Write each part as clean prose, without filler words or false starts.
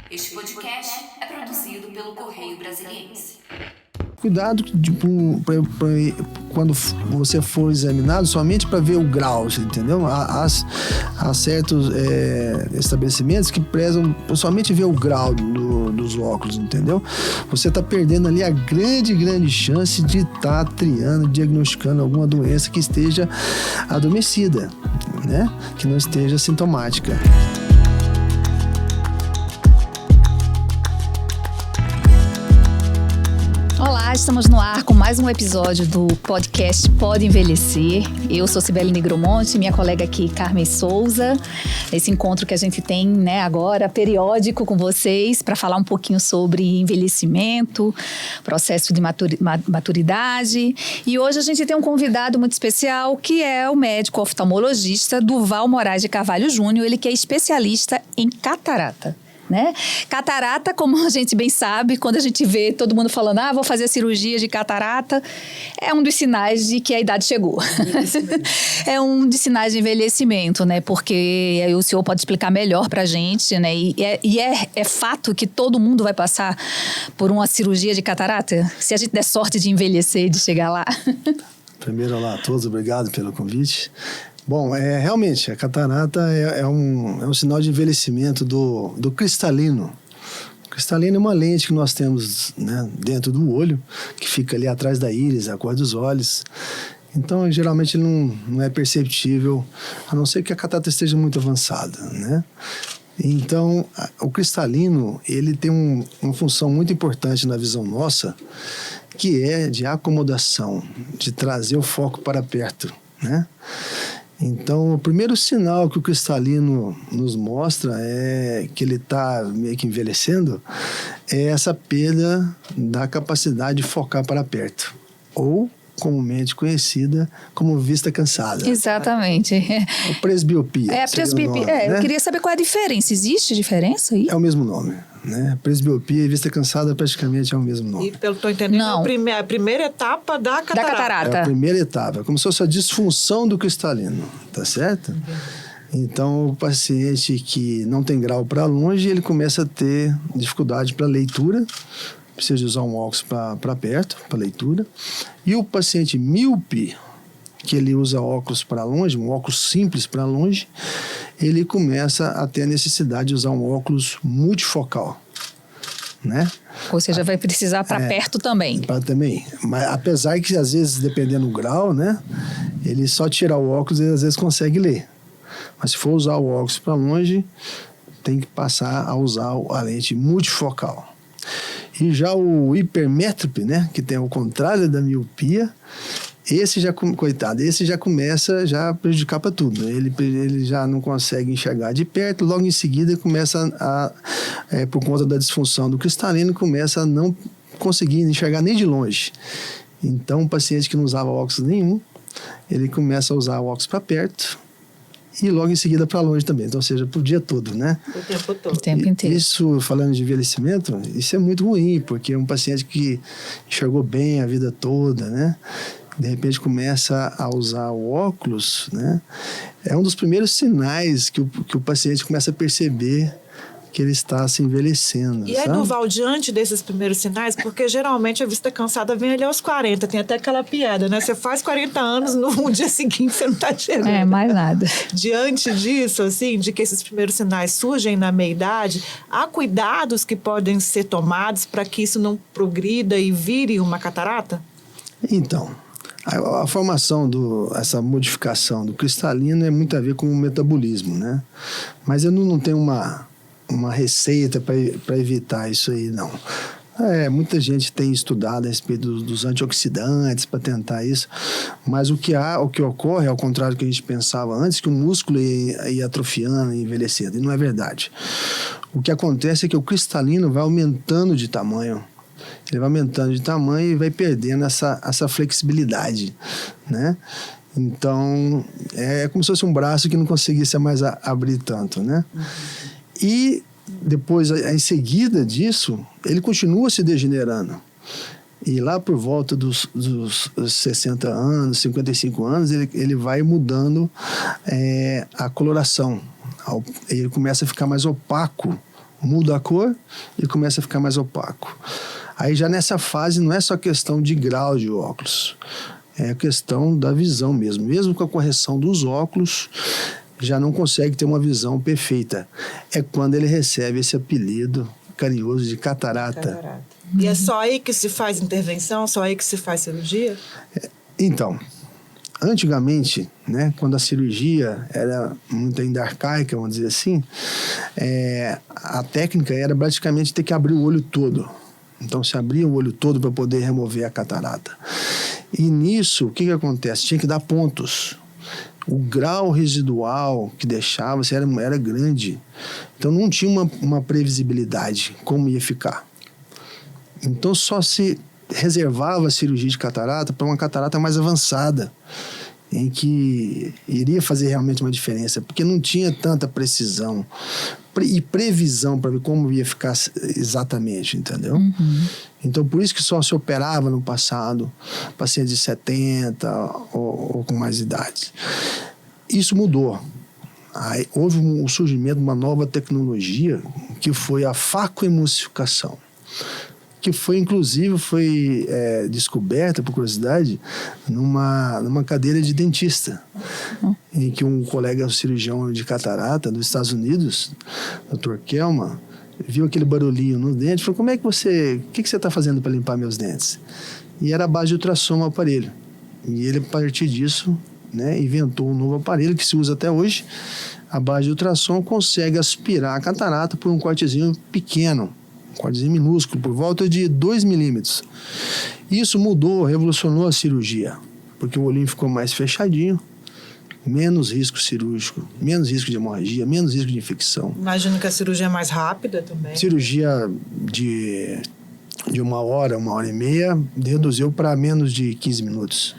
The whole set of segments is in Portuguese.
Este podcast é produzido pelo Correio Brasiliense. Cuidado quando você for examinado somente para ver o grau, entendeu? Há certos estabelecimentos que prezam somente ver o grau dos óculos, entendeu? Você está perdendo ali a grande chance de estar triando, diagnosticando alguma doença que esteja adormecida, né? Que não esteja sintomática. Olá, estamos no ar com mais um episódio do podcast Pode Envelhecer. Eu sou Cibele Negromonte, minha colega aqui, Carmen Souza. Esse encontro que a gente tem, agora, periódico com vocês, para falar um pouquinho sobre envelhecimento, processo de maturidade. E hoje a gente tem um convidado muito especial, que é o médico oftalmologista Durval Moraes de Carvalho Júnior, ele que é especialista em catarata. Catarata, como a gente bem sabe, quando a gente vê todo mundo falando, vou fazer a cirurgia de catarata, é um dos sinais de que a idade chegou. É um dos sinais de envelhecimento, porque o senhor pode explicar melhor pra gente, E é fato que todo mundo vai passar por uma cirurgia de catarata? Se a gente der sorte de envelhecer, de chegar lá. Primeiro, olá a todos, obrigado pelo convite. Bom, realmente, a catarata é um sinal de envelhecimento do cristalino. O cristalino é uma lente que nós temos dentro do olho, que fica ali atrás da íris, a cor dos olhos. Então, geralmente, não é perceptível, a não ser que a catarata esteja muito avançada, Então, o cristalino, ele tem uma função muito importante na visão nossa, que é de acomodação, de trazer o foco para perto, Então, o primeiro sinal que o cristalino nos mostra é que ele está meio que envelhecendo, é essa perda da capacidade de focar para perto, ou comumente conhecida como vista cansada. Exatamente. Ou presbiopia. Presbiopia. Eu queria saber qual é a diferença. Existe diferença aí? É o mesmo nome. Presbiopia e vista cansada praticamente é o mesmo nome. E pelo que estou entendendo, é a primeira etapa da catarata. É a primeira etapa, como se fosse a disfunção do cristalino, tá certo? Então, o paciente que não tem grau para longe, ele começa a ter dificuldade para leitura, precisa usar um óculos para perto, para leitura. E o paciente míope, que ele usa óculos para longe, um óculos simples para longe, ele começa a ter a necessidade de usar um óculos multifocal, Ou seja, vai precisar para perto também. Também. Mas apesar que, às vezes, dependendo do grau, ele só tirar o óculos, ele às vezes consegue ler. Mas se for usar o óculos para longe, tem que passar a usar a lente multifocal. E já o hipermétrope, que tem o contrário da miopia, esse já começa a prejudicar para tudo. Ele já não consegue enxergar de perto, logo em seguida começa por conta da disfunção do cristalino, começa a não conseguir enxergar nem de longe. Então, um paciente que não usava óculos nenhum, ele começa a usar o óculos para perto e logo em seguida para longe também. Então, ou seja, pro dia todo, O tempo todo. O tempo inteiro. Isso, falando de envelhecimento, isso é muito ruim, porque é um paciente que enxergou bem a vida toda, de repente começa a usar o óculos, é um dos primeiros sinais que o paciente começa a perceber que ele está se envelhecendo. E aí, Durval, diante desses primeiros sinais, porque geralmente a vista cansada vem ali aos 40, tem até aquela piada, Você faz 40 anos, no dia seguinte você não está chegando. Mais nada. Diante disso, assim, de que esses primeiros sinais surgem na meia-idade, há cuidados que podem ser tomados para que isso não progrida e vire uma catarata? Então, a formação essa modificação do cristalino é muito a ver com o metabolismo, Mas eu não tenho uma receita para evitar isso aí, não. Muita gente tem estudado a respeito dos antioxidantes para tentar isso, mas o que ocorre, ao contrário do que a gente pensava antes, que o músculo ia atrofiando e envelhecendo, e não é verdade. O que acontece é que o cristalino vai aumentando de tamanho, ele vai aumentando de tamanho e vai perdendo essa flexibilidade, Então, é como se fosse um braço que não conseguisse mais abrir tanto, E depois, em seguida disso, ele continua se degenerando. E lá por volta dos 60 anos, 55 anos, ele vai mudando a coloração. Ele começa a ficar mais opaco muda a cor e começa a ficar mais opaco. Aí já nessa fase não é só questão de grau de óculos, é a questão da visão mesmo. Mesmo com a correção dos óculos, já não consegue ter uma visão perfeita. É quando ele recebe esse apelido carinhoso de catarata. E é só aí que se faz intervenção? Só aí que se faz cirurgia? Então, antigamente, né, quando a cirurgia era muito ainda arcaica, vamos dizer assim, a técnica era praticamente ter que abrir o olho todo. Então, se abria o olho todo para poder remover a catarata. E nisso, o que acontece? Tinha que dar pontos. O grau residual que deixava era grande. Então, não tinha uma previsibilidade como ia ficar. Então, só se reservava a cirurgia de catarata para uma catarata mais avançada, em que iria fazer realmente uma diferença, porque não tinha tanta precisão e previsão para ver como ia ficar exatamente, entendeu? Então, por isso que só se operava no passado pacientes de 70 ou com mais idade. Isso mudou. Aí, houve o surgimento de uma nova tecnologia, que foi a facoemulsificação, que inclusive foi descoberta, por curiosidade, numa cadeira de dentista, em que um colega cirurgião de catarata dos Estados Unidos, Dr. Kelman, viu aquele barulhinho no dente e falou: o que você está fazendo para limpar meus dentes? E era a base de ultrassom o aparelho. E ele, a partir disso, né, inventou um novo aparelho que se usa até hoje. A base de ultrassom consegue aspirar a catarata por um cortezinho pequeno, um cortezinho minúsculo, por volta de 2 milímetros. Isso mudou, revolucionou a cirurgia, porque o olhinho ficou mais fechadinho, menos risco cirúrgico, menos risco de hemorragia, menos risco de infecção. Imagino que a cirurgia é mais rápida também. Cirurgia de 1 hora, 1 hora e meia, reduziu para menos de 15 minutos.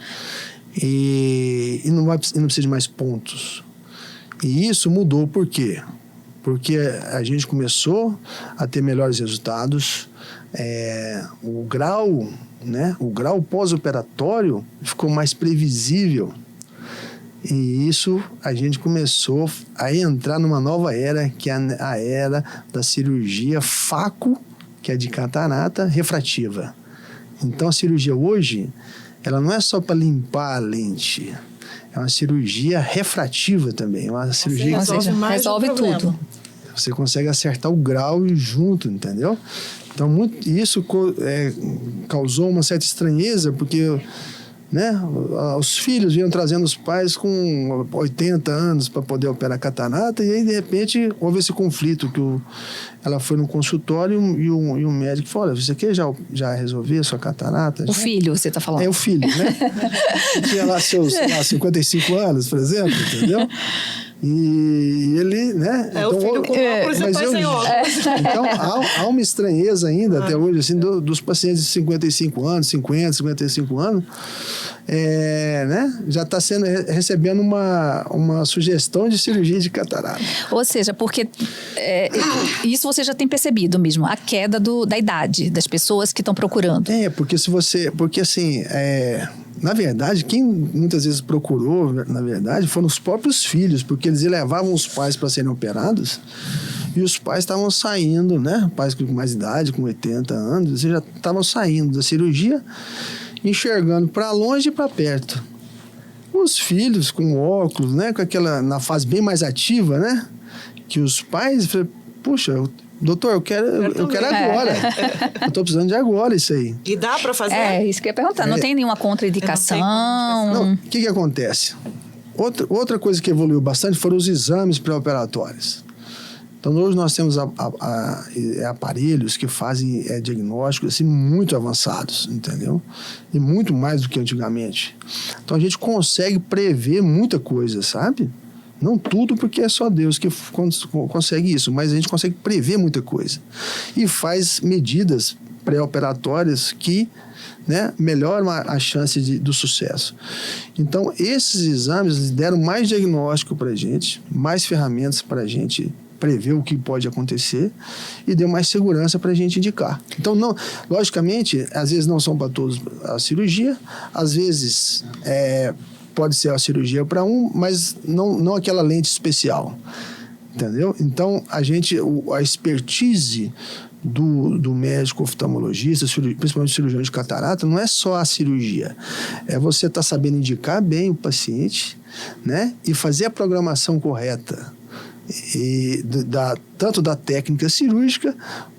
E não precisa de mais pontos. E isso mudou por quê? Porque a gente começou a ter melhores resultados, o grau pós-operatório ficou mais previsível. E isso a gente começou a entrar numa nova era, que é a era da cirurgia faco, que é de catarata refrativa. Então a cirurgia hoje, ela não é só para limpar a lente, é uma cirurgia refrativa também, uma cirurgia que resolve tudo. Você consegue acertar o grau e junto, entendeu? Então, isso causou uma certa estranheza, porque, né, os filhos vinham trazendo os pais com 80 anos para poder operar a catarata, e aí, de repente, houve esse conflito, que ela foi no consultório e o médico falou: olha, você quer já resolver a sua catarata? O filho, você está falando. É o filho, né? Que tinha lá seus 55 anos, por exemplo, entendeu? E ele, né? Então, o filho com óculos e o pai sem óculos. Então, há uma estranheza ainda, até hoje, assim, dos pacientes de 55 anos, 50, 55 anos, né? Já está recebendo uma sugestão de cirurgia de catarata. Ou seja, porque isso você já tem percebido mesmo, a queda da idade das pessoas que estão procurando. Porque assim, na verdade, quem muitas vezes procurou, na verdade, foram os próprios filhos, porque eles levavam os pais para serem operados e os pais estavam saindo, né? Pais com mais idade, com 80 anos, eles já estavam saindo da cirurgia, enxergando para longe e para perto. Os filhos com óculos, né? Na fase bem mais ativa, né? Que os pais, puxa, doutor, eu quero agora. Eu tô precisando de agora isso aí. E dá para fazer? Isso que eu ia perguntar. Não tem nenhuma contraindicação? Não, o que acontece? Outra coisa que evoluiu bastante foram os exames pré-operatórios. Então, hoje nós temos aparelhos que fazem diagnósticos assim, muito avançados, entendeu? E muito mais do que antigamente. Então, a gente consegue prever muita coisa, sabe? Não tudo, porque é só Deus que consegue isso, mas a gente consegue prever muita coisa. E faz medidas pré-operatórias que, né, melhoram a chance do sucesso. Então, esses exames deram mais diagnóstico para a gente, mais ferramentas para a gente prever o que pode acontecer e deu mais segurança para a gente indicar. Então, logicamente, às vezes não são para todos a cirurgia, às vezes pode ser a cirurgia para um, mas não aquela lente especial. entendeu? Então, a expertise do médico oftalmologista, principalmente cirurgião de catarata, não é só a cirurgia. É você estar sabendo indicar bem o paciente, né? E fazer a programação correta, tanto da técnica cirúrgica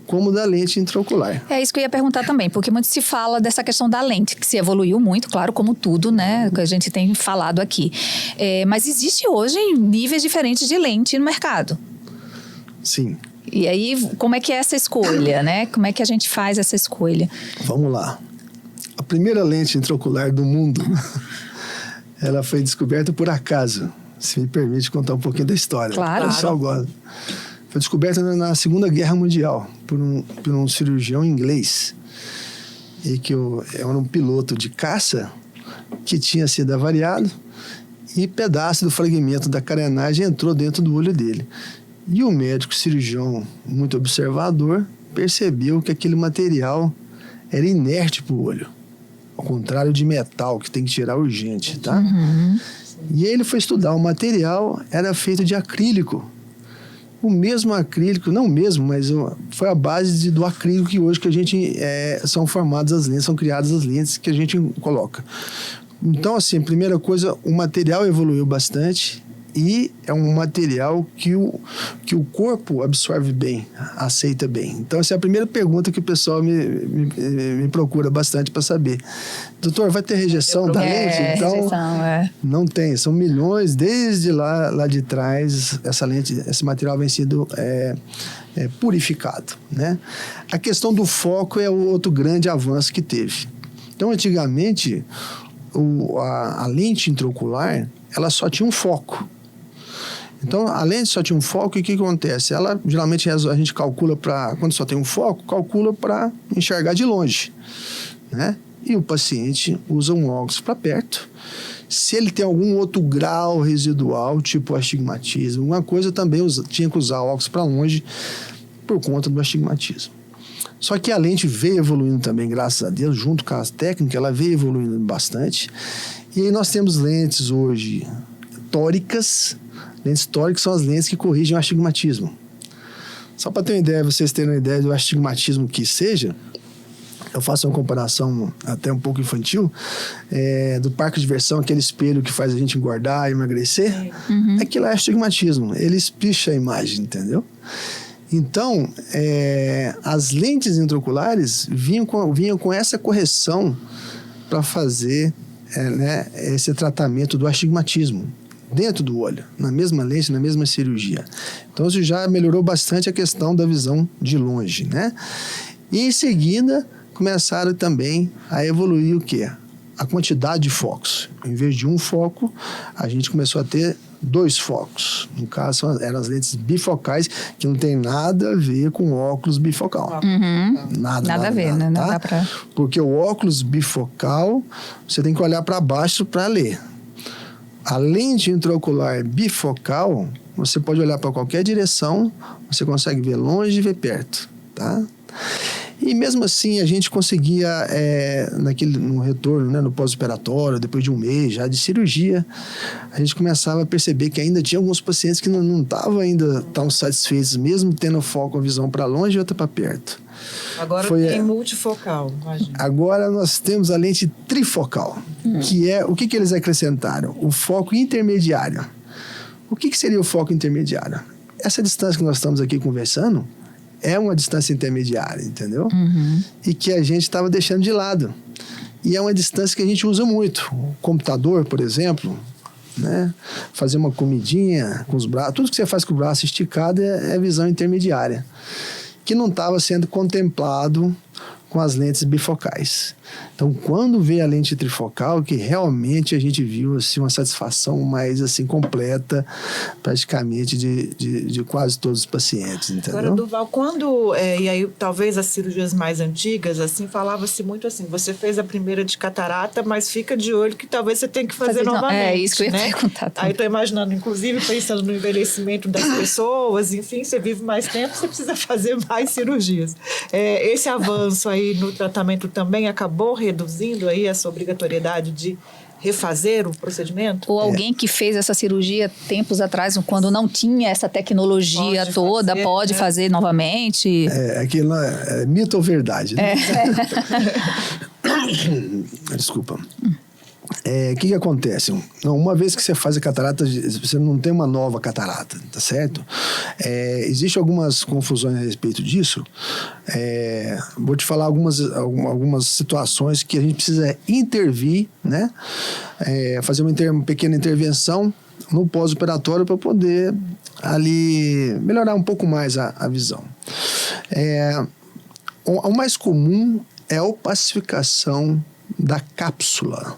como da lente intraocular. É isso que eu ia perguntar também, porque muito se fala dessa questão da lente, que se evoluiu muito, claro, como tudo, né, que a gente tem falado aqui. Mas existe hoje níveis diferentes de lente no mercado. Sim. E aí, como é que é essa escolha, né? Como é que a gente faz essa escolha? Vamos lá. A primeira lente intraocular do mundo, ela foi descoberta por acaso. Se me permite contar um pouquinho da história. Claro. O pessoal gosta. Foi descoberta na Segunda Guerra Mundial por um cirurgião inglês. E que era um piloto de caça que tinha sido avariado e pedaço do fragmento da carenagem entrou dentro do olho dele. E o médico cirurgião, muito observador, percebeu que aquele material era inerte para o olho. Ao contrário de metal, que tem que tirar urgente, tá? Uhum. E ele foi estudar o material, era feito de acrílico. O mesmo acrílico, não o mesmo, mas foi a base do acrílico que hoje que a gente são formadas as lentes, são criadas as lentes que a gente coloca. Então, assim, primeira coisa, o material evoluiu bastante e é um material que o corpo absorve bem, aceita bem. Então, essa é a primeira pergunta que o pessoal me procura bastante para saber. Doutor, vai ter rejeição da lente? Então, rejeição, não tem, são milhões, desde lá de trás, esse material vem sendo purificado, né? A questão do foco é o outro grande avanço que teve. Então, antigamente, a lente intraocular, ela só tinha um foco. Então, a lente só tinha um foco e o que acontece? Ela, geralmente, a gente calcula quando só tem um foco, calcula para enxergar de longe, né? E o paciente usa um óculos para perto. Se ele tem algum outro grau residual, tipo astigmatismo, alguma coisa, também tinha que usar óculos para longe por conta do astigmatismo. Só que a lente veio evoluindo também, graças a Deus, junto com a técnica, ela veio evoluindo bastante. E aí nós temos lentes hoje tóricas. Lentes tóricas são as lentes que corrigem o astigmatismo. Só para ter uma ideia, vocês terem uma ideia do astigmatismo que seja, eu faço uma comparação até um pouco infantil, do parque de diversão, aquele espelho que faz a gente engordar e emagrecer. Uhum. Aquilo é astigmatismo, ele espicha a imagem, entendeu? Então, as lentes intraoculares vinham com essa correção para fazer esse tratamento do astigmatismo dentro do olho, na mesma lente, na mesma cirurgia. Então, isso já melhorou bastante a questão da visão de longe, né? E em seguida, começaram também a evoluir o quê? A quantidade de focos. Em vez de um foco, a gente começou a ter 2 focos. No caso, eram as lentes bifocais, que não tem nada a ver com óculos bifocal. Uhum. Nada a ver, né? Não dá pra... Porque o óculos bifocal, você tem que olhar para baixo para ler. A lente intraocular bifocal, você pode olhar para qualquer direção, você consegue ver longe e ver perto, tá? E mesmo assim, a gente conseguia, no retorno, né, no pós-operatório, depois de um mês já de cirurgia, a gente começava a perceber que ainda tinha alguns pacientes que não estavam ainda tão satisfeitos, mesmo tendo foco, a visão para longe e outra para perto. Agora tem multifocal, imagina. Agora nós temos a lente trifocal, que é, o que eles acrescentaram? O foco intermediário. O que seria o foco intermediário? Essa distância que nós estamos aqui conversando é uma distância intermediária, entendeu? Uhum. E que a gente estava deixando de lado. E é uma distância que a gente usa muito. O computador, por exemplo, né? Fazer uma comidinha com os braços, tudo que você faz com o braço esticado é visão intermediária, que não estava sendo contemplado com as lentes bifocais. Então, quando veio a lente trifocal, que realmente a gente viu assim, uma satisfação mais assim, completa, praticamente, de quase todos os pacientes, entendeu? Agora, Durval, quando, e aí talvez as cirurgias mais antigas, assim, falava-se muito assim, você fez a primeira de catarata, mas fica de olho que talvez você tenha que fazer novamente. É isso que eu ia perguntar também. Aí estou imaginando, inclusive, pensando no envelhecimento das pessoas, enfim, você vive mais tempo, você precisa fazer mais cirurgias. Esse avanço aí no tratamento também acabou reduzindo aí essa obrigatoriedade de refazer o procedimento? Ou alguém que fez essa cirurgia tempos atrás, quando não tinha essa tecnologia pode fazer novamente? Aquilo é mito ou verdade, né? Desculpa. O que acontece? Uma vez que você faz a catarata, você não tem uma nova catarata, tá certo? Existem algumas confusões a respeito disso. Vou te falar algumas situações que a gente precisa intervir, né? Fazer uma pequena intervenção no pós-operatório para poder ali melhorar um pouco mais a visão. O mais comum é a opacificação da cápsula.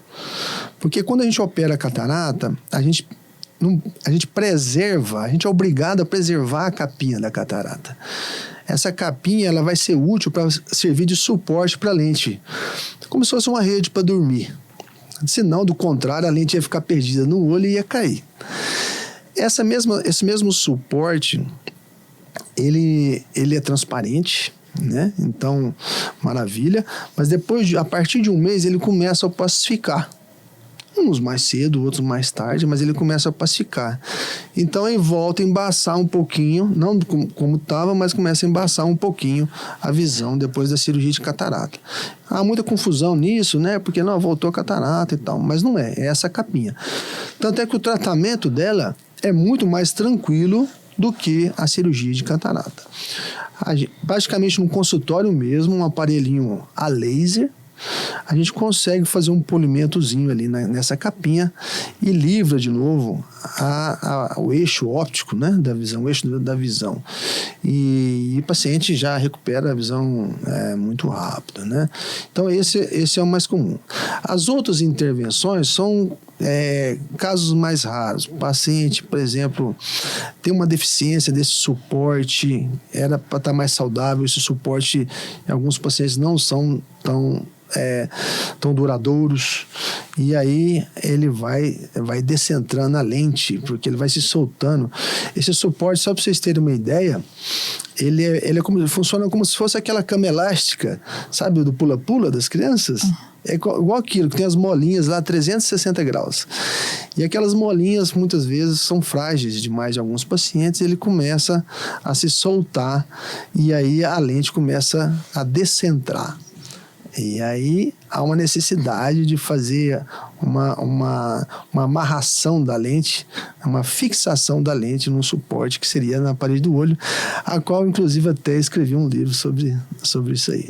Porque quando a gente opera a catarata, a gente preserva, a gente é obrigado a preservar a capinha da catarata. Essa capinha ela vai ser útil para servir de suporte para a lente, como se fosse uma rede para dormir. Senão, do contrário, a lente ia ficar perdida no olho e ia cair. Esse mesmo suporte, ele é transparente, né? Então, maravilha. Mas a partir de um mês, ele começa a opacificar. Uns mais cedo, outros mais tarde, mas ele começa a opacificar. Então, ele volta a embaçar um pouquinho, não como estava, mas começa a embaçar um pouquinho a visão depois da cirurgia de catarata. Há muita confusão nisso, né? Porque não, voltou a catarata e tal, mas não é essa capinha. Tanto é que o tratamento dela é muito mais tranquilo do que a cirurgia de catarata. Praticamente no consultório mesmo, um aparelhinho a laser, a gente consegue fazer um polimentozinho ali nessa capinha e livra de novo o eixo óptico, né, da visão, o eixo da visão. E o paciente já recupera a visão muito rápido, né? Então esse é o mais comum. As outras intervenções são casos mais raros. O paciente, por exemplo, tem uma deficiência desse suporte, era para estar mais saudável, esse suporte em alguns pacientes não são tão duradouros, e aí ele vai descentrando a lente, porque ele vai se soltando. Esse suporte, só para vocês terem uma ideia, ele funciona como se fosse aquela cama elástica, sabe, do pula-pula das crianças? É igual aquilo, que tem as molinhas lá, 360 graus. E aquelas molinhas, muitas vezes, são frágeis demais de alguns pacientes, ele começa a se soltar, e aí a lente começa a descentrar. E aí há uma necessidade de fazer uma amarração da lente, uma fixação da lente num suporte que seria na parede do olho, a qual inclusive até escrevi um livro sobre isso aí.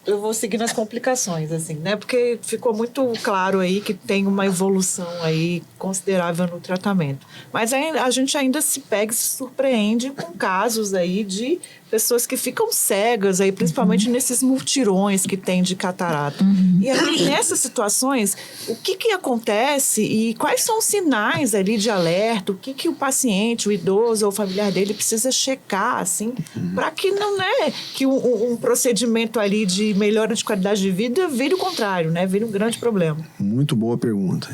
Eu vou seguir nas complicações, assim, né? Porque ficou muito claro aí que tem uma evolução aí considerável no tratamento. Mas a gente ainda se pega e se surpreende com casos aí de pessoas que ficam cegas aí, principalmente nesses multirões que tem de catarata. E aí, nessas situações, o que acontece e quais são os sinais ali de alerta? O que o paciente, o idoso ou o familiar dele precisa checar, assim, para que não, né, que um procedimento ali de melhora de qualidade de vida vire o contrário, né? Vire um grande problema. Muito boa pergunta.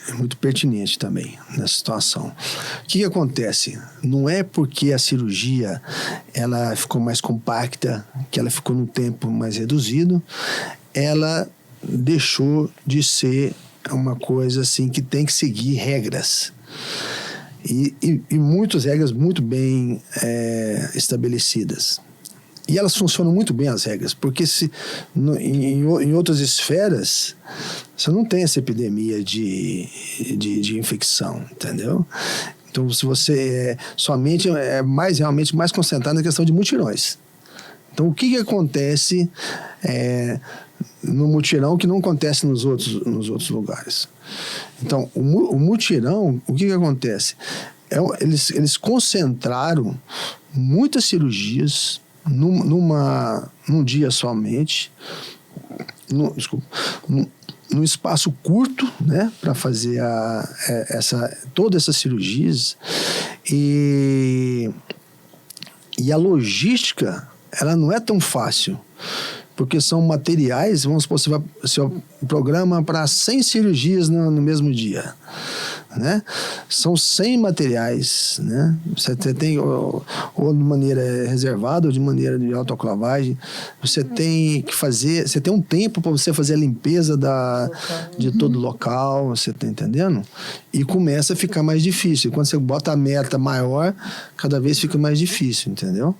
É muito pertinente também nessa situação. O que acontece? Não é porque a cirurgia ela ficou mais compacta, que ela ficou num tempo mais reduzido, ela deixou de ser uma coisa assim que tem que seguir regras. E muitas regras muito bem estabelecidas. E elas funcionam muito bem, as regras, porque em outras esferas você não tem essa epidemia de infecção, entendeu? Então, se você somente realmente mais concentrado na questão de mutirões. Então, o que acontece no mutirão que não acontece nos outros lugares? Então, o mutirão, o que acontece? Eles concentraram muitas cirurgias num dia somente, num espaço curto, né, para fazer todas essas cirurgias, e a logística ela não é tão fácil, porque são materiais, vamos supor, você programa para 100 cirurgias no mesmo dia, né? São 100 materiais, né? Você tem ou de maneira reservada ou de maneira de autoclavagem. Você tem que fazer, você tem um tempo para você fazer a limpeza de todo o local, você tá entendendo? E começa a ficar mais difícil. Quando você bota a meta maior, cada vez fica mais difícil, entendeu?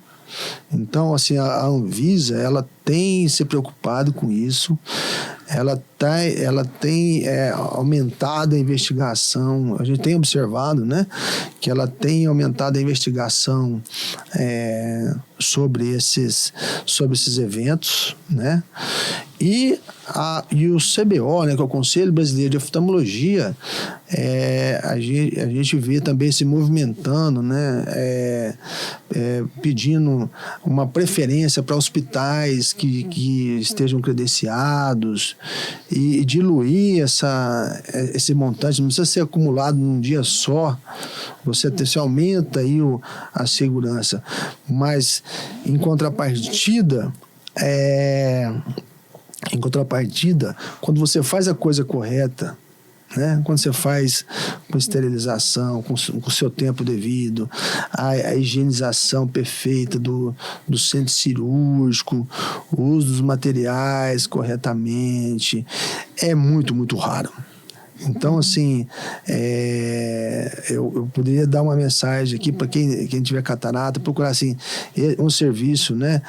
Então, assim, a Anvisa, ela tem se preocupado com isso, ela tem aumentado a investigação, a gente tem observado, né, que ela tem aumentado a investigação sobre esses eventos, né, e o CBO, né, que é o Conselho Brasileiro de Oftalmologia, a gente vê também se movimentando, né, pedindo uma preferência para hospitais que estejam credenciados e diluir esse montante, não precisa ser acumulado num dia só, você aumenta aí a segurança, mas em contrapartida, quando você faz a coisa correta, né? Quando você faz com esterilização, com o seu tempo devido, a higienização perfeita do centro cirúrgico, o uso dos materiais corretamente, é muito, muito raro. Então, assim, eu poderia dar uma mensagem aqui para quem tiver catarata, procurar, assim, um serviço, né,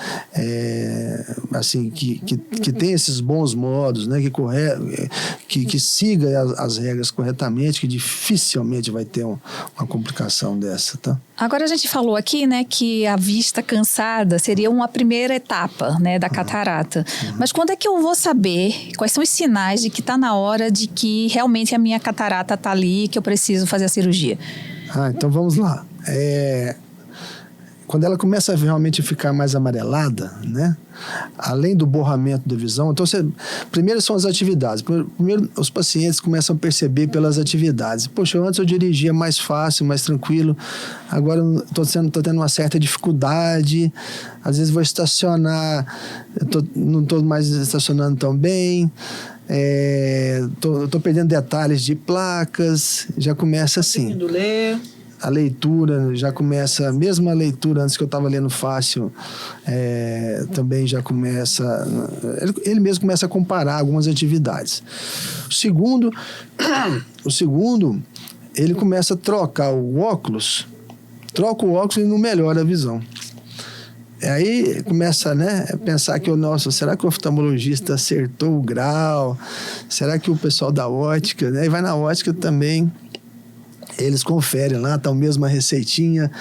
assim, que tem esses bons modos, né, que siga as regras corretamente, que dificilmente vai ter uma complicação dessa, tá? Agora a gente falou aqui, né, que a vista cansada seria uma primeira etapa, né, da catarata. Mas quando é que eu vou saber quais são os sinais de que está na hora de que realmente a minha catarata está ali e que eu preciso fazer a cirurgia? Então vamos lá. Quando ela começa a realmente ficar mais amarelada, né? Além do borramento da visão, então primeiro são as atividades. Primeiro os pacientes começam a perceber pelas atividades. Poxa, antes eu dirigia mais fácil, mais tranquilo, agora estou tendo uma certa dificuldade, às vezes vou estacionar, não estou mais estacionando tão bem, estou perdendo detalhes de placas, já começa assim. Conseguindo ler. A leitura já começa, mesmo a leitura antes que eu estava lendo fácil, também já começa, ele mesmo começa a comparar algumas atividades. O segundo, ele começa a troca o óculos e não melhora a visão. Aí começa, né, a pensar que, será que o oftalmologista acertou o grau? Será que o pessoal da ótica, né? E vai na ótica também, eles conferem lá, tá a mesma receitinha,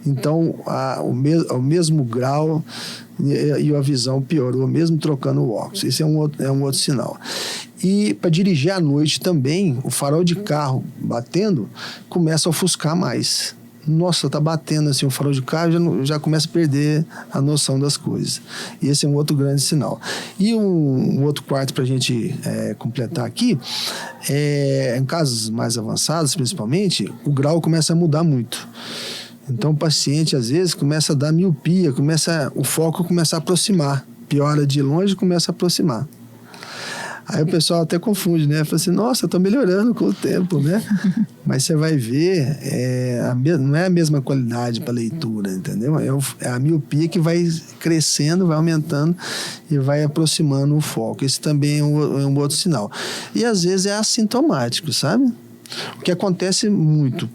então o mesmo grau e a visão piorou, mesmo trocando o óculos. Isso é um outro sinal. E para dirigir à noite também, o farol de carro batendo começa a ofuscar mais. Nossa, tá batendo assim o farol de carro, já começa a perder a noção das coisas. E esse é um outro grande sinal. E um outro quarto para a gente completar aqui, em casos mais avançados, principalmente, o grau começa a mudar muito. Então o paciente, às vezes, começa a dar miopia, o foco começa a aproximar. Piora de longe, começa a aproximar. Aí o pessoal até confunde, né? Fala assim, nossa, tô melhorando com o tempo, né? Mas você vai ver, não é a mesma qualidade para leitura, entendeu? É a miopia que vai crescendo, vai aumentando e vai aproximando o foco. Esse também é um outro sinal. E às vezes é assintomático, sabe? O que acontece muito.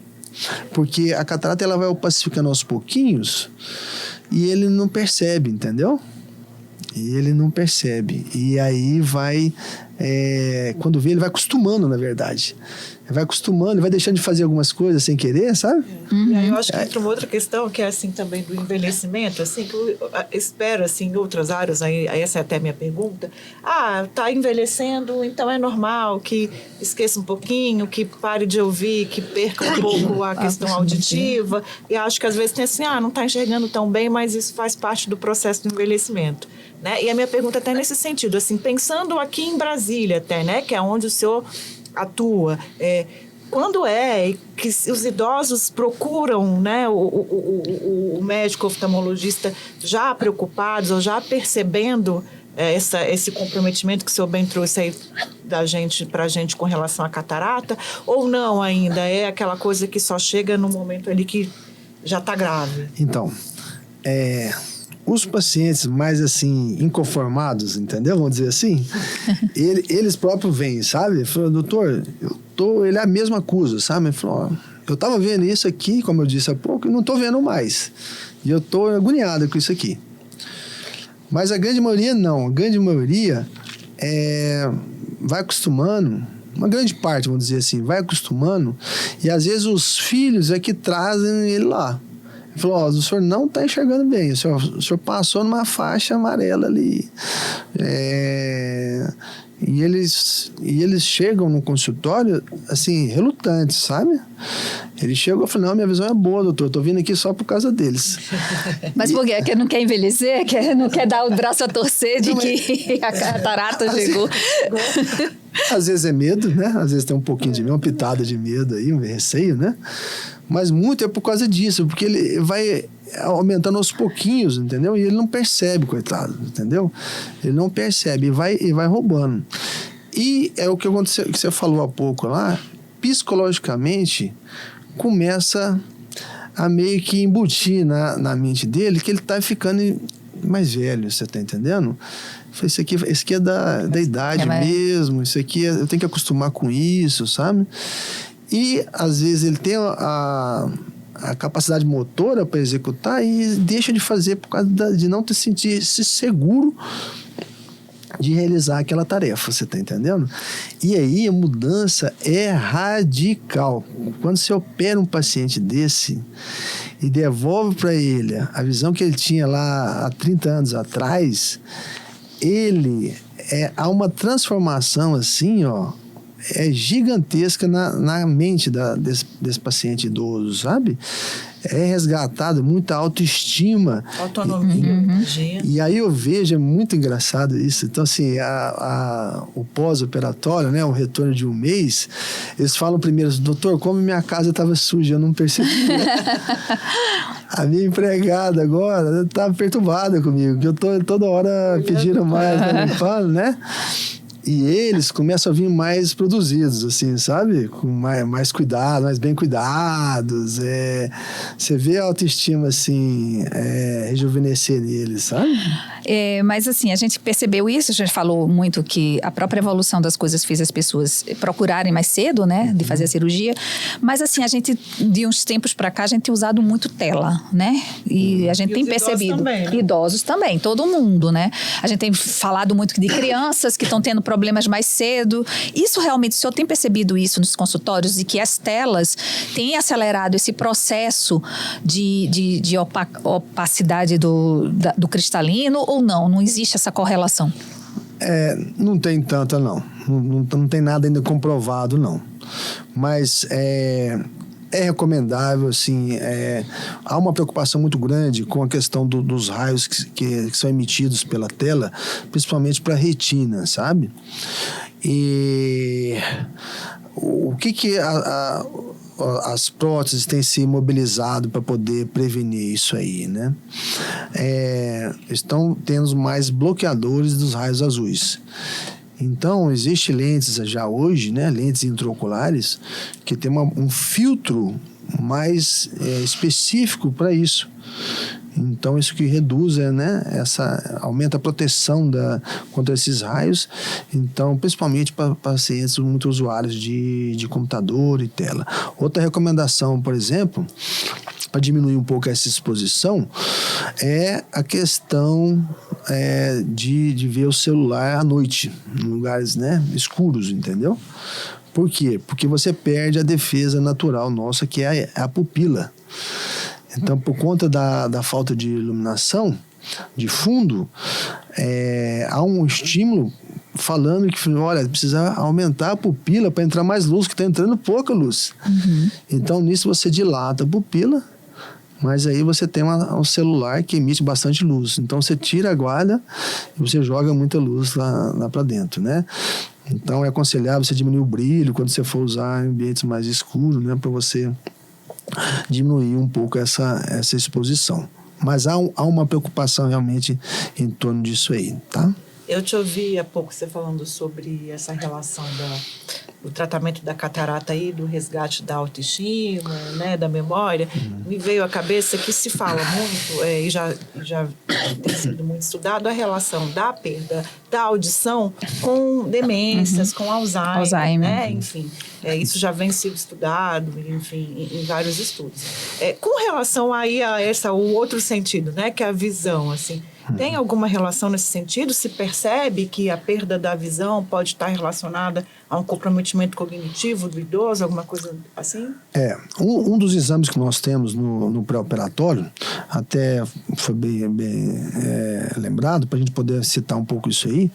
Porque a catarata ela vai opacificando aos pouquinhos e ele não percebe, entendeu? E ele não percebe. E aí vai... quando vê, ele vai acostumando, na verdade. Ele vai acostumando, ele vai deixando de fazer algumas coisas sem querer, sabe? E aí eu acho que entra uma outra questão, que é assim também do envelhecimento, assim, que eu espero, assim, em outras áreas, aí essa é até a minha pergunta. Tá envelhecendo, então é normal que esqueça um pouquinho, que pare de ouvir, que perca um pouco a questão auditiva. E acho que às vezes tem assim, não está enxergando tão bem, mas isso faz parte do processo do envelhecimento. Né? E a minha pergunta até nesse sentido, assim, pensando aqui em Brasília até, né, que é onde o senhor atua, quando que os idosos procuram, né, o médico oftalmologista já preocupados ou já percebendo esse comprometimento que o senhor bem trouxe aí pra gente com relação à catarata, ou não ainda? É aquela coisa que só chega no momento ali que já está grave? Então, os pacientes mais assim, inconformados, entendeu? Vamos dizer assim, eles próprios vêm, sabe? Falam, doutor, ele é a mesma acusa, sabe? Ele falou, eu estava vendo isso aqui, como eu disse há pouco, e não estou vendo mais. E eu estou agoniado com isso aqui. Mas a grande maioria não. A grande maioria vai acostumando, uma grande parte, vamos dizer assim, vai acostumando, e às vezes os filhos é que trazem ele lá. Ele falou, o senhor não está enxergando bem, o senhor passou numa faixa amarela ali. E eles chegam no consultório, assim, relutantes, sabe? Ele chegou e falou, não, minha visão é boa, doutor, eu tô vindo aqui só por causa deles. Mas por quê? Que não quer envelhecer? Não quer dar o braço a torcer de que a catarata chegou? Às vezes é medo, né? Às vezes tem um pouquinho de medo, uma pitada de medo aí, um receio, né? Mas muito é por causa disso, porque ele vai aumentando aos pouquinhos, entendeu? E ele não percebe, coitado, entendeu? Ele não percebe e vai roubando. E é o que aconteceu, que você falou há pouco lá, psicologicamente começa a meio que embutir na mente dele que ele tá ficando mais velho, você tá entendendo? Isso aqui é da idade mesmo, isso aqui eu tenho que acostumar com isso, sabe? E às vezes ele tem a capacidade motora para executar e deixa de fazer por causa de não se sentir seguro de realizar aquela tarefa, você está entendendo? E aí a mudança é radical. Quando você opera um paciente desse e devolve para ele a visão que ele tinha lá há 30 anos atrás, há uma transformação assim, gigantesca na mente desse paciente idoso, sabe? É resgatado muita autoestima. Autonomia. E aí eu vejo, é muito engraçado isso. Então, assim, o pós-operatório, né, o retorno de um mês, eles falam primeiro, doutor, como minha casa estava suja, eu não percebi. A minha empregada agora está perturbada comigo, que eu tô toda hora pedindo mais, limpando, né? E eles começam a vir mais produzidos, assim, sabe? Com mais cuidado, mais bem cuidados. Você vê a autoestima, assim, rejuvenescer neles, sabe? Mas, assim, a gente percebeu isso, a gente falou muito que a própria evolução das coisas fez as pessoas procurarem mais cedo, né? De fazer a cirurgia. Mas, assim, a gente, de uns tempos pra cá, a gente tem usado muito tela, né? E a gente tem percebido... Também, né? Idosos também, todo mundo, né? A gente tem falado muito de crianças que estão tendo problemas mais cedo. Isso realmente, o senhor tem percebido isso nos consultórios e que as telas têm acelerado esse processo de opacidade do cristalino ou não? Não existe essa correlação? Não tem tanta, não. Não tem nada ainda comprovado, não. Mas é recomendável, assim, há uma preocupação muito grande com a questão dos raios que são emitidos pela tela, principalmente para a retina, sabe? E o que as próteses têm se mobilizado para poder prevenir isso aí, né? Estão tendo mais bloqueadores dos raios azuis. Então, existem lentes já hoje, né, lentes intraoculares, que tem um filtro mais específico para isso. Então, isso que reduz, né, aumenta a proteção contra esses raios. Então, principalmente para pacientes muito usuários de computador e tela. Outra recomendação, por exemplo, para diminuir um pouco essa exposição, é a questão de ver o celular à noite, em lugares, né, escuros, entendeu? Por quê? Porque você perde a defesa natural nossa, que é a pupila. Então, por conta da falta de iluminação de fundo, há um estímulo falando que, olha, precisa aumentar a pupila para entrar mais luz, que está entrando pouca luz. Uhum. Então, nisso você dilata a pupila, mas aí você tem um celular que emite bastante luz. Então, você tira a guarda e você joga muita luz lá para dentro, né? Então, é aconselhável você diminuir o brilho quando você for usar em ambientes mais escuros, né? Para você diminuir um pouco essa exposição. Mas há uma preocupação realmente em torno disso aí, tá? Eu te ouvi há pouco você falando sobre essa relação do tratamento da catarata aí, do resgate da autoestima, né, da memória. Me veio à cabeça que se fala muito, e já tem sido muito estudado, a relação da perda da audição com demências, com Alzheimer, né? Enfim, isso já vem sendo estudado, enfim, em vários estudos. Com relação aí a o outro sentido, né, que é a visão, assim, tem alguma relação nesse sentido? Se percebe que a perda da visão pode estar relacionada a um comprometimento cognitivo do idoso, alguma coisa assim? Um dos exames que nós temos no pré-operatório, até foi bem lembrado, para a gente poder citar um pouco isso aí,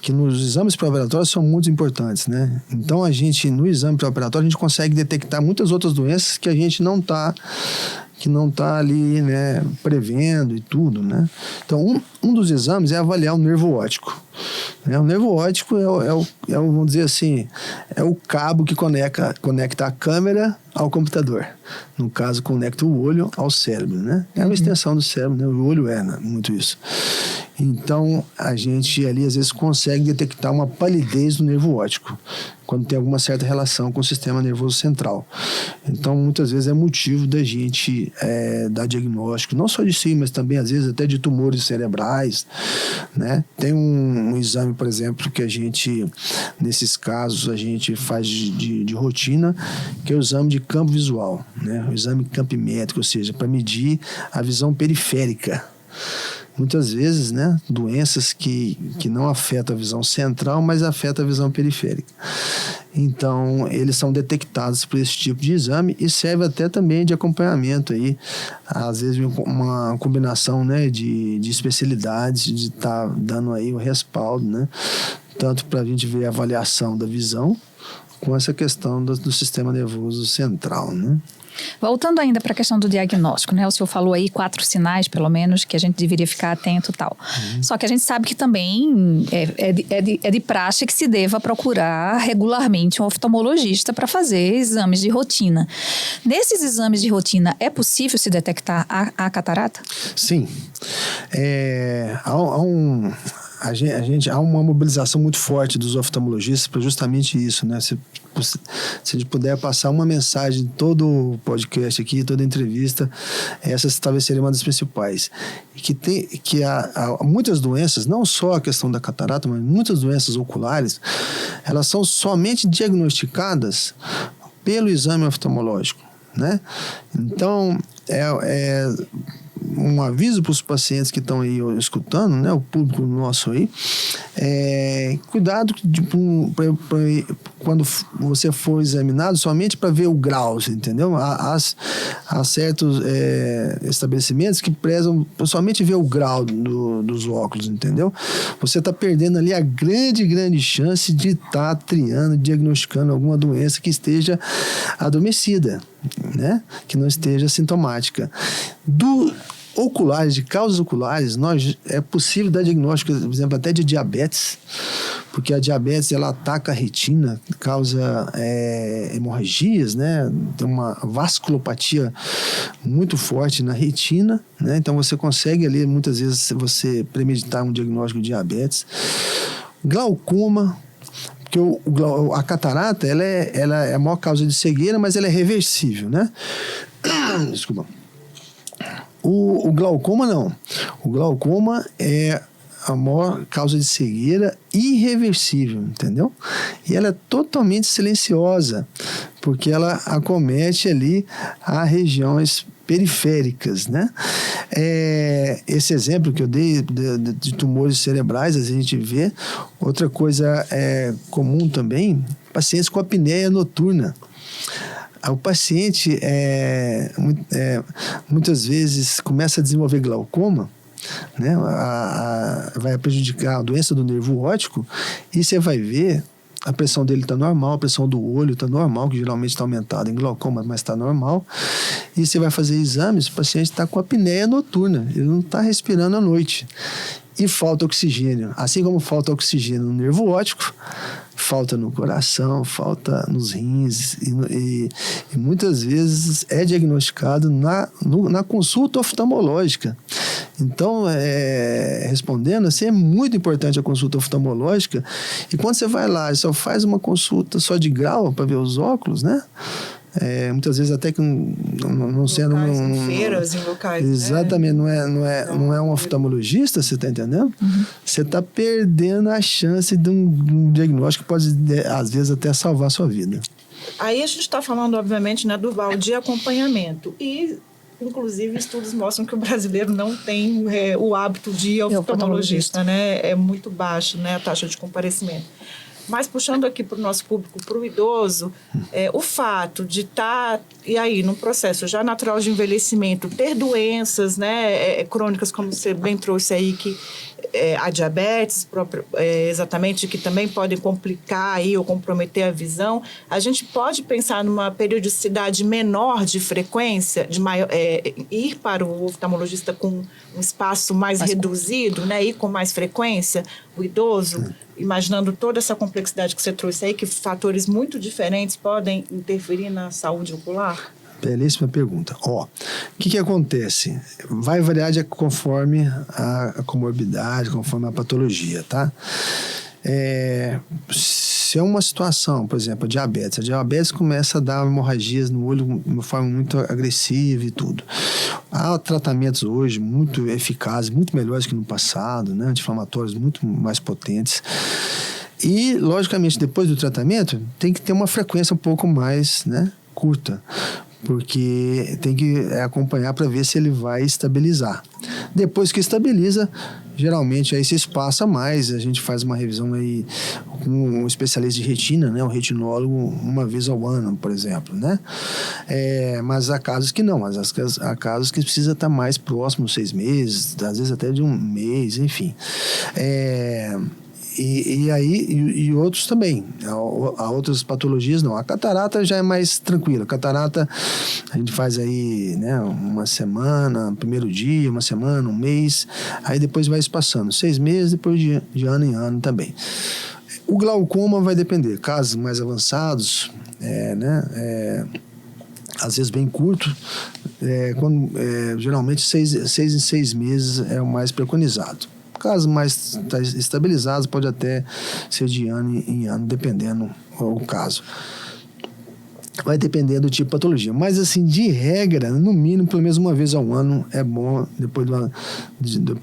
que nos exames pré-operatórios são muito importantes, né? Então, no exame pré-operatório, a gente consegue detectar muitas outras doenças que a gente não está ali, né, prevendo e tudo, né? Então, um dos exames é avaliar o nervo óptico. O nervo óptico vamos dizer assim, é o cabo que conecta a câmera ao computador. No caso, conecta o olho ao cérebro, né? É uma extensão do cérebro, né? O olho muito isso. Então, a gente ali, às vezes, consegue detectar uma palidez do nervo óptico, quando tem alguma certa relação com o sistema nervoso central. Então, muitas vezes é motivo da gente dar diagnóstico, não só de si, mas também, às vezes, até de tumores cerebrais, né? Tem um exame, por exemplo, que a gente, nesses casos, a gente faz de rotina, que é o exame de campo visual, né? O exame campimétrico, ou seja, para medir a visão periférica. Muitas vezes, né, doenças que não afetam a visão central, mas afetam a visão periférica. Então, eles são detectados por esse tipo de exame e serve até também de acompanhamento aí, às vezes uma combinação, né, de especialidades, de estar dando aí o respaldo, né, tanto para a gente ver a avaliação da visão, com essa questão do sistema nervoso central, né. Voltando ainda para a questão do diagnóstico, né? O senhor falou aí 4 sinais, pelo menos, que a gente deveria ficar atento e tal. Só que a gente sabe que também é de praxe que se deva procurar regularmente um oftalmologista para fazer exames de rotina. Nesses exames de rotina, é possível se detectar a catarata? Sim. Há uma mobilização muito forte dos oftalmologistas para justamente isso, né? Se a gente puder passar uma mensagem, todo o podcast aqui, toda a entrevista, essa talvez seria uma das principais. Que há muitas doenças, não só a questão da catarata, mas muitas doenças oculares, elas são somente diagnosticadas pelo exame oftalmológico, né? Então, um aviso para os pacientes que estão aí escutando, né, o público nosso aí, cuidado quando você for examinado somente para ver o grau, entendeu? Há certos estabelecimentos que prezam somente ver o grau dos óculos, entendeu? Você está perdendo ali a grande chance de estar triando, diagnosticando alguma doença que esteja adormecida, né? Que não esteja sintomática. Oculares, de causas oculares, é possível dar diagnóstico, por exemplo, até de diabetes, porque a diabetes ela ataca a retina, causa hemorragias, né? Tem uma vasculopatia muito forte na retina, né? Então você consegue ali, muitas vezes, você premeditar um diagnóstico de diabetes. Glaucoma, porque a catarata ela é a maior causa de cegueira, mas ela é reversível, né? Desculpa. O glaucoma não. O glaucoma é a maior causa de cegueira irreversível, entendeu? E ela é totalmente silenciosa, porque ela acomete ali as regiões periféricas, né? Esse exemplo que eu dei de tumores cerebrais, a gente vê. Outra coisa comum também, pacientes com apneia noturna. O paciente muitas vezes começa a desenvolver glaucoma, né? Vai prejudicar a doença do nervo óptico, e você vai ver a pressão dele está normal, a pressão do olho está normal, que geralmente está aumentada em glaucoma, mas está normal. E você vai fazer exames, o paciente está com apneia noturna, ele não está respirando à noite. E falta oxigênio. Assim como falta oxigênio no nervo óptico, falta no coração, falta nos rins, e muitas vezes é diagnosticado na consulta oftalmológica. Então, respondendo, assim, é muito importante a consulta oftalmológica. E quando você vai lá e só faz uma consulta só de grau para ver os óculos, né? Muitas vezes até que não sendo em feiras, em locais. Exatamente, não é um oftalmologista, você está entendendo? Você está perdendo a chance de um diagnóstico que pode, às vezes, até salvar a sua vida. Aí a gente está falando, obviamente, né, Durval, de acompanhamento. E, inclusive, estudos mostram que o brasileiro não tem o hábito de ir ao oftalmologista, né? É muito baixo, né, a taxa de comparecimento. Mas puxando aqui para o nosso público, para o idoso, o fato de estar, e aí, num processo já natural de envelhecimento, ter doenças, né, crônicas, como você bem trouxe aí, que a diabetes, exatamente, que também podem complicar aí, ou comprometer a visão, a gente pode pensar numa periodicidade menor de frequência, ir para o oftalmologista com um espaço mais reduzido, né, ir com mais frequência, o idoso, imaginando toda essa complexidade que você trouxe aí, que fatores muito diferentes podem interferir na saúde ocular? Belíssima pergunta. O que acontece? Vai variar conforme a comorbidade, conforme a patologia, tá? Se é uma situação, por exemplo, a diabetes começa a dar hemorragias no olho de uma forma muito agressiva e tudo. Há tratamentos hoje muito eficazes, muito melhores que no passado, né? Anti-inflamatórios muito mais potentes. E, logicamente, depois do tratamento, tem que ter uma frequência um pouco mais, né, curta, porque tem que acompanhar para ver se ele vai estabilizar. Depois que estabiliza, geralmente aí se espaça mais, a gente faz uma revisão aí com um especialista de retina, né, um retinólogo, uma vez ao ano, por exemplo, né? Mas há casos que não, mas há casos que precisa estar mais próximo, 6 meses, às vezes até de 1 mês, enfim. E outros também. Há outras patologias, não. A catarata já é mais tranquila. A catarata a gente faz aí, né, uma semana, primeiro dia, uma semana, 1 mês, aí depois vai espaçando. 6 meses, depois de ano em ano também. O glaucoma vai depender. Casos mais avançados, às vezes bem curto, geralmente 6 em 6 meses é o mais preconizado. Casos mais estabilizados pode até ser de ano em ano, dependendo do caso. Vai depender do tipo de patologia. Mas, assim, de regra, no mínimo, pelo menos uma vez ao ano, é bom, depois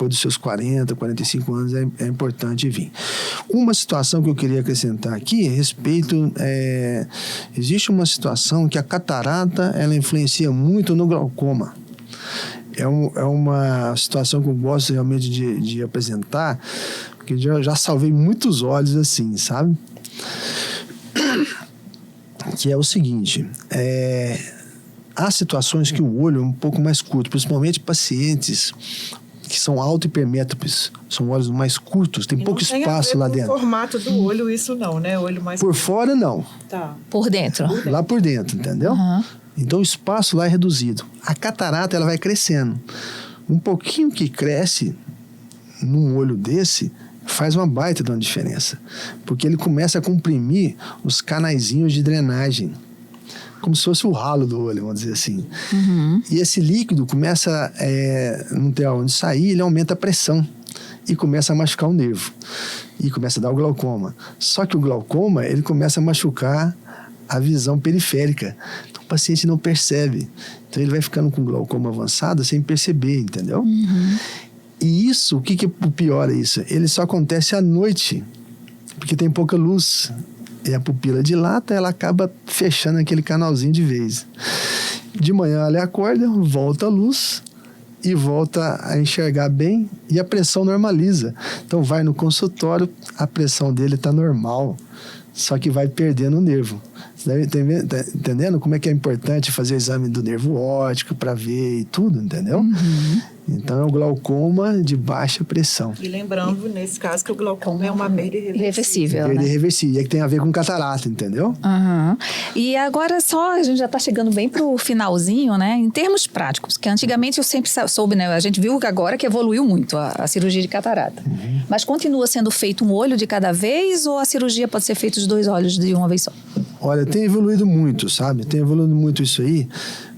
dos seus 40, 45 anos, é importante vir. Uma situação que eu queria acrescentar aqui, a respeito, existe uma situação que a catarata, ela influencia muito no glaucoma. É uma situação que eu gosto realmente de apresentar, porque já salvei muitos olhos assim, sabe? Que é o seguinte, há situações que o olho é um pouco mais curto, principalmente pacientes que são autohipermétropes, são olhos mais curtos, tem pouco espaço lá dentro. Não tem a ver com o formato do olho, isso não, né? O olho mais por fora, não. Tá. Por dentro. Lá por dentro, entendeu? Uhum. Então o espaço lá é reduzido. A catarata, ela vai crescendo. Um pouquinho que cresce num olho desse faz uma baita de uma diferença, porque ele começa a comprimir os canaizinhos de drenagem, como se fosse o ralo do olho, vamos dizer assim. Uhum. E esse líquido começa, não ter onde sair, ele aumenta a pressão e começa a machucar o nervo e começa a dar o glaucoma. Só que o glaucoma, ele começa a machucar a visão periférica. Então o paciente não percebe. Então ele vai ficando com glaucoma avançado sem perceber, entendeu? Uhum. E isso, o que o pior é isso? Ele só acontece à noite, porque tem pouca luz. E a pupila dilata, ela acaba fechando aquele canalzinho de vez. De manhã ela acorda, volta a luz e volta a enxergar bem e a pressão normaliza. Então vai no consultório, a pressão dele está normal, só que vai perdendo o nervo. Você tá entendendo como é que é importante fazer o exame do nervo óptico para ver e tudo, entendeu? Uhum. Então é o glaucoma de baixa pressão. E lembrando, nesse caso, que o glaucoma é uma perda irreversível. Perda né? irreversível. E é que tem a ver com catarata, entendeu? Uhum. E agora só, a gente já está chegando bem pro finalzinho, né? Em termos práticos, que antigamente eu sempre soube, né? A gente viu agora que evoluiu muito a cirurgia de catarata. Uhum. Mas continua sendo feito um olho de cada vez ou a cirurgia pode ser feita os 2 olhos de uma vez só? Olha, tem evoluído muito, sabe? Tem evoluído muito isso aí,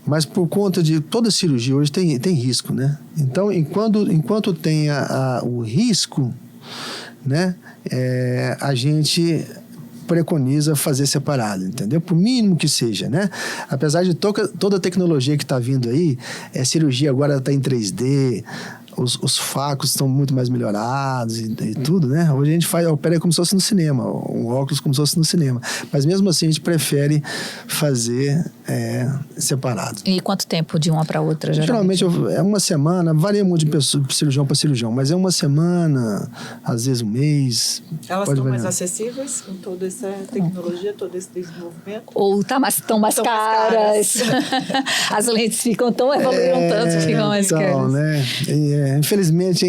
Mas por conta de toda cirurgia hoje tem risco, né? Então, enquanto tem o risco, né? A gente preconiza fazer separado, entendeu? Por mínimo que seja, né? Apesar de toda a tecnologia que está vindo aí, cirurgia agora está em 3D, os facos estão muito mais melhorados e tudo, né? Hoje a gente opera como se fosse no cinema, um óculos como se fosse no cinema. Mas mesmo assim a gente prefere fazer separado. E quanto tempo de uma para outra, geralmente? É uma semana, varia muito de cirurgião para cirurgião, mas é uma semana, às vezes um mês. Elas estão mais acessíveis com toda essa tecnologia, todo esse desenvolvimento? Ou estão mais caras? As lentes evoluíram tanto, ficam mais caras. Né? Infelizmente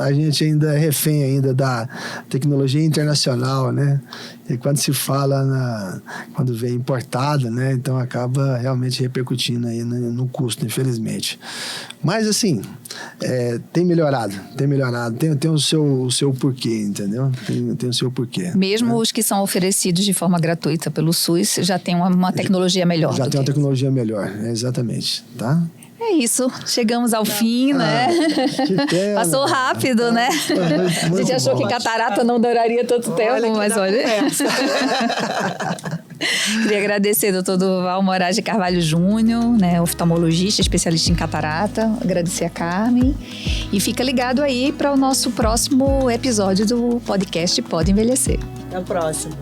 a gente ainda é refém ainda da tecnologia internacional, né? E quando se fala quando vem importada, né? Então acaba realmente repercutindo aí no custo, infelizmente. Mas assim, tem melhorado, tem o seu porquê, entendeu? Tem o seu porquê. Mesmo os que são oferecidos de forma gratuita pelo SUS já tem uma tecnologia melhor. Já tem uma tecnologia melhor, exatamente, tá? É isso, chegamos ao fim, né? Que pena. Passou rápido, né? A gente achou que catarata não duraria tanto tempo, mas olha... Queria agradecer ao Dr. Durval Moraes de Carvalho Júnior, né, oftalmologista, especialista em catarata. Agradecer a Carmen. E fica ligado aí para o nosso próximo episódio do podcast Pode Envelhecer. Até a próxima.